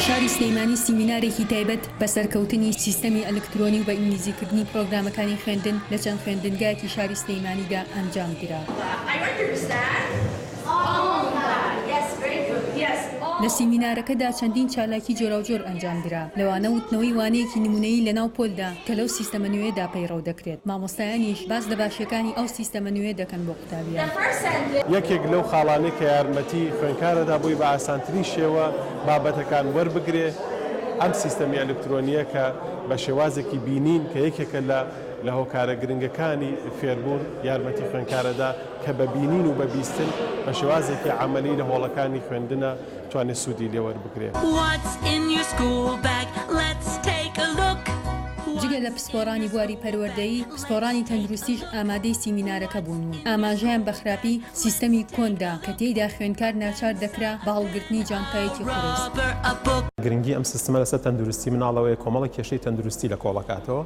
شاری سلەیمانی سیمینارێکی تایبەت بە سەرکەوتنی سیستەمی ئەلکترۆنی و بە ئینگلیزیکردنی پرۆگرامەکانی خوێندن لە چەند خوێندنگایەکی شاری سلەیمانیدا ئەنجام درا. لە سیمینارەکەدا چەندین چالاکی جۆراوجۆر ئەنجام درا، لەوانە وتنەوەی وانەیەکی نمونەیی لەناو پۆلدا کە لەو سیستەمە نوێدا پەیڕەو دەکرێت. مامۆستایانیش باس لە باشیەکانی ئەو سیستەمە نوێ دەکەن بۆ قوتابیان. یەکێک لەو خاڵانەی کە یارمەتی خوێندکارەدا بووی بە ئاسانترین شێوە بابەتەکان وەربگرێ ئەم سیستەمی ئەلکترۆنیە کە بە شێوازێکی بینین کە یەکێکە لە هۆکارە گرنگەکانی فێربوون یارمەتی خوێندکارەدا کە بە بینین و بە بیستن بە شێوازێکی عەمەلی لە هۆڵەکانی خوێندنە توانێت سوودی لێ وەربگرێت. جگە لە پسپۆڕانی بواری پەروەردەیی، پسپۆڕانی تەندروستیش ئامادەی سیمینارەکە بوون و ئاماژەیان بە خراپی سیستەمی کۆندا کە تێیدا خوێندکار ناچار دەکرا بە هەڵگرتنی جانتایەکی قورس. گرنگی ئەم سیستەمە لەسەر تەندروستی مناڵەوەی کۆمەڵە کێشەی تەندروستی لە کۆڵەکاتەوە.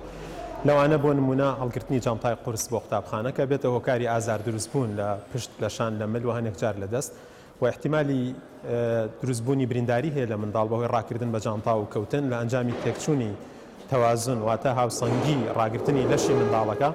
لەوانە بۆ نمونە هەڵگرتنی جانتای قورس بۆ قوتابخانە کە بێتە هۆکاری ئازار دروستبوون لە پشت لەشان لە مل و هەنێک جار لەدەست و احتیمالی دروستبوونی برینداری هەیە لە منداڵ بەهۆی ڕاکردن بە جانتا و کەوتن لە ئەنجامی تێکچوونی تەوازن واتە هاوسەنگی ڕاگرتنی لەشی منداڵەکە.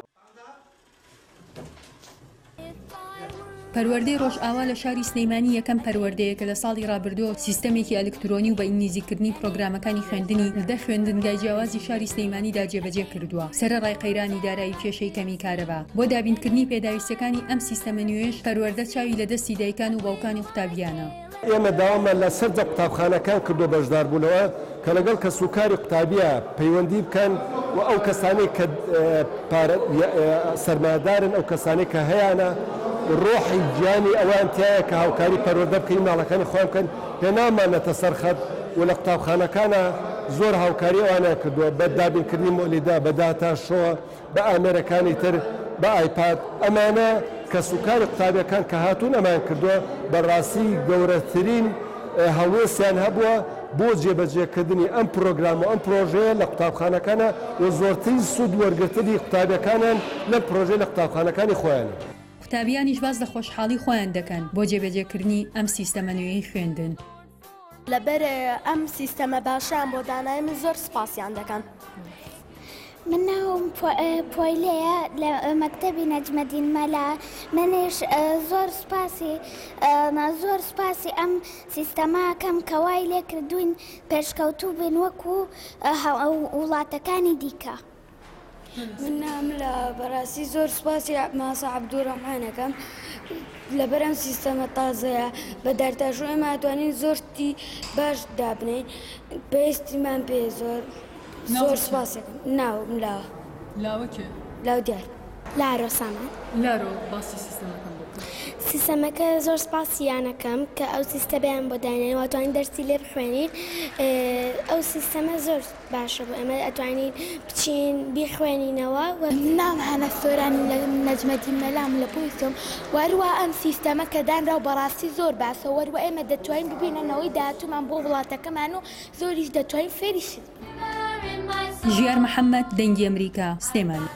پەروەردەی ڕۆژئاوا لە شاری سلەیمانی یەکەم پەروەردەیە کە لە ساڵی ڕابردووە سیستەمێکی ئەلکترۆنی و بە ئینگلیزیکردنی پرۆگرامەکانی خوێندنی لە خوێندنگای جیاوازی شاری سلەیمانیدا جێبەجێ کردووە. سەرەڕای قەیرانی دارایی کێشەی کەمی کارەبا بۆ دابینکردنی پێداویستەکانی ئەم سیستەمە نوێش پەروەردە چاوی لە دەستی دایکان و باوکانی قوتابیانە. ئێمە داوامە لە سەرجە قوتابخانەکان کردو بەشداربوونەوە کە لەگەڵ کەسوکاری قوتابیە پەیوەندی بکەن و ئەو کەسانەی کە سەرمایەدارن ئەو کەسانەی کە هەیەە ڕۆحی گیانی ئەوان تایە کە هاوکاری پەروەردە بکەین ماڵەکانی خۆیان بکەن پێ نامانەتە سەرخەت و لە قوتابخانەکانە زۆر هاوکاری ئەوانە کردووە بە دابینکردنی مۆلیدا بە داتا شۆ بە ئامێرەکانی تر بە ئایپاد ئەمانە کەسوکاری قوتابیەکان کە هاتوون ئەمان کردووە بەڕاستی گەورەترین هەڵوێستیان هەبووە بۆ جێبەجێکردنی ئەم پرۆگرام و ئەم پرۆژەیە لە قوتابخانەکانە و زۆرترین سوود وەرگرتنی قوتابیەکانیان لەم پرۆژەی لە قوتابخانەکانی خۆیانە. قوتابیانیش باز لە خۆشحاڵی خۆیان دەکەن بۆ جێبەجێکردنی ئەم سیستەمە نوێی خوێندن. لەبەر ئەم سیستەمە باشیان بۆ دانای من زۆر سپاسیان دەکەن. من ناوم پۆیلەیە لە مەکتەبی نەجمەدین مەلا. منیش زۆر سپاسی ئەم سیستەماکەم کە وای لێ کردوین پێشکەوتوو بن وەکو وڵاتەکانی دیکە. من نام لە بەڕاستی زۆر سپاسی ماسە عەبدوڕەحمانەکەم لەبەر ئەم سیستەمە تازەیە بە دەرتاشۆ ئێمە ئەتوانین زۆرتی باش دابنین پێویستیمان پێ زۆر سپاسەکەم. ناوم لاوە کێ؟ لاو دیار. لارۆ سامان. لارۆ باسی سیستەمەکەم بۆ بکە. سیستەمەکە زۆر سپاسیانەکەم کە ئەو سیستەمیان بۆ دانێن و ئەتوانین دەرسی لێ بخوێنین. ئەو سیستەمە زۆر باشە بوو ئێمە ئەتوانین بچین بیخوێنینەوە. نام هەنە سۆرانی لە نەجمەدین مەلام لە پۆیسم وەروە ئەم سیستەمە کە دانرا و بەڕاستی زۆر باسە وەروە ئێمە دەتوانین ببینەوەی داهاتوومان بۆ وڵاتەکەمان و زۆریش دەتوانین فێریشت. ژیار محەممەد، دەنگی ئەمریکا، سلێمانی.